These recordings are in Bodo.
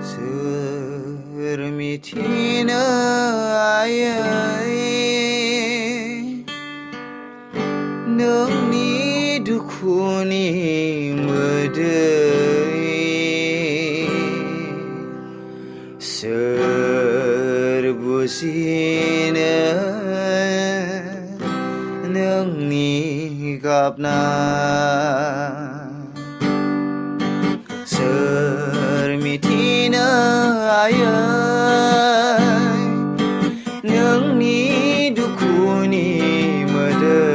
सोर मिथिनो आयै नोंनि दुखुनि मोदै सोर बुजिनो नोंनि गाबनाय सोर मिथिनो आयै नोंनि दुखुनि मोदै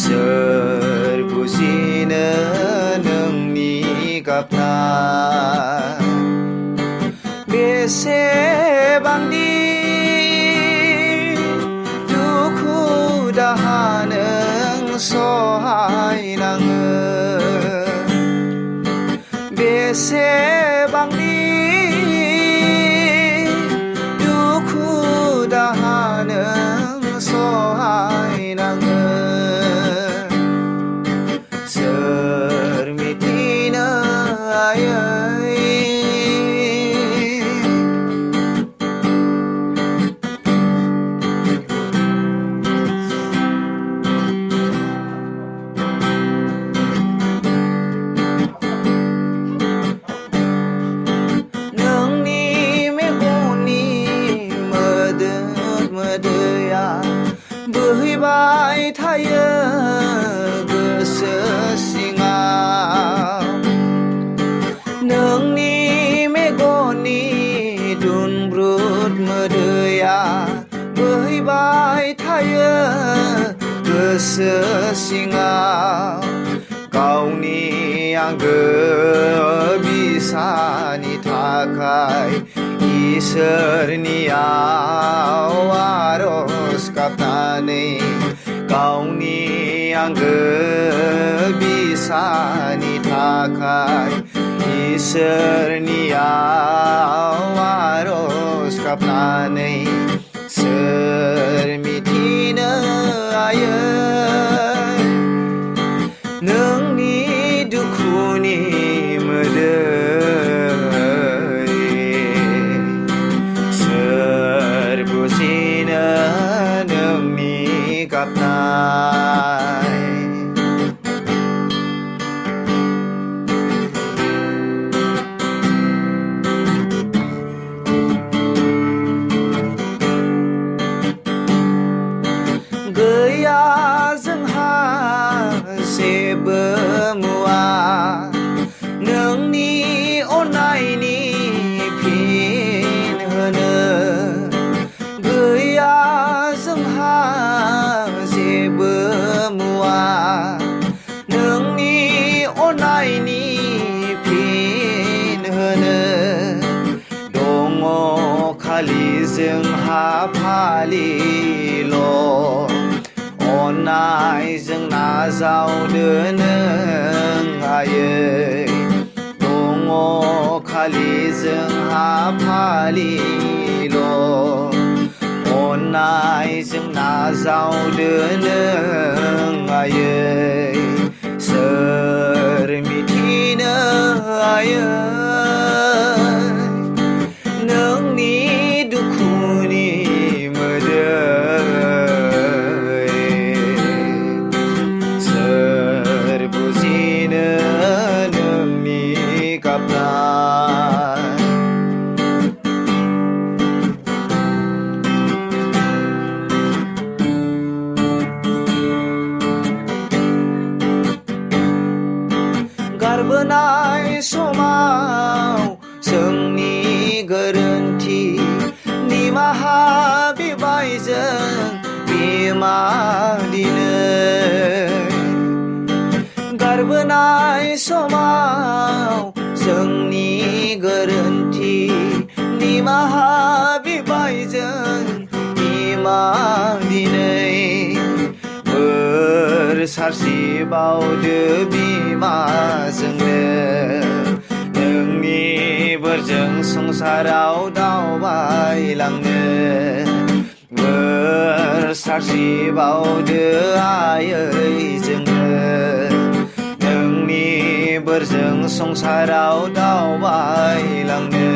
सोर बुजिनो नोंनि गाबनाय बेसेबांदि दुखु दाहा नों सहायनाङो बेसेबांदि दुखु दाहा नों सहायनाङो सोर मिथिनो आयै मोदैया बोहैबाय थायो गोसो सिङाव नोंनि मेगननि दुंब्रुद मोदैया बोहैबाय थायो गोसो सिङाव गावनि आंगो बिसानि थाखाय इसोरनियाव आरज गाबनानै गावनि आंगो बिसानि थाखाय इसोरनियाव आरज गाबनानै सोर मिथिनो आयै नोंनि दुखुनि मोदै बुजिनो नोंनि गाबनाय गैया जोंहा जेबो मुवा नोंनि अननायनि फिन होनो गैया जोंहा जेबो मुवा नोंनि अननायनि फिन होनो दङ खालि जोंहा फालिल' अननायजों नाजावदो नों आयै दङ खालि जोंहा फालिल' अननायजों नाजावदो नों आयै सोर मिथिनो आयै नोंनि दुखुनि मोदै सोर बुजिनो नोंनि गाबनाय गारबोनाय समाव जोंनि गोरोन्थि निमाहा बिबाय जों बिमा दिनै गारबोनाय समाव जोंनि गोरोन्थि निमाहा बिबाय जों बिमा दिनै बोर सारस्रिबावदो बिमाजोंनो नोंनि बोरजों संसाराव दावबायलांनो बोर सारस्रिबावदो आयै जोंनो नोंनि बोरजों संसाराव दावबायलांनो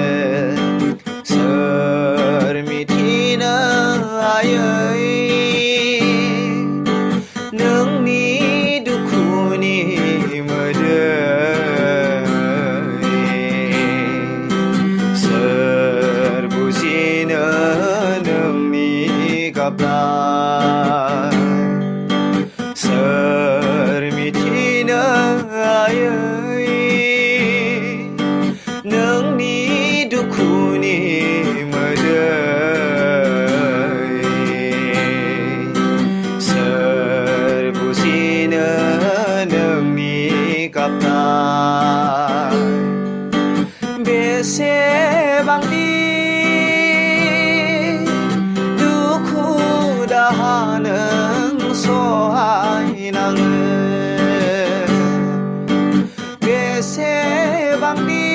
सोर मिथिनो आयै नोंनि दुखुनि मोदै सोर बुजिनो नोंनि गाबनाय सोर मिथिनो आयै नोंनि दुखुनि मोदै सोर बुजिनो नोंनि गाबनाय बेसेबांदि दुखु दाहा नों सहायनाङो बेसेबांदि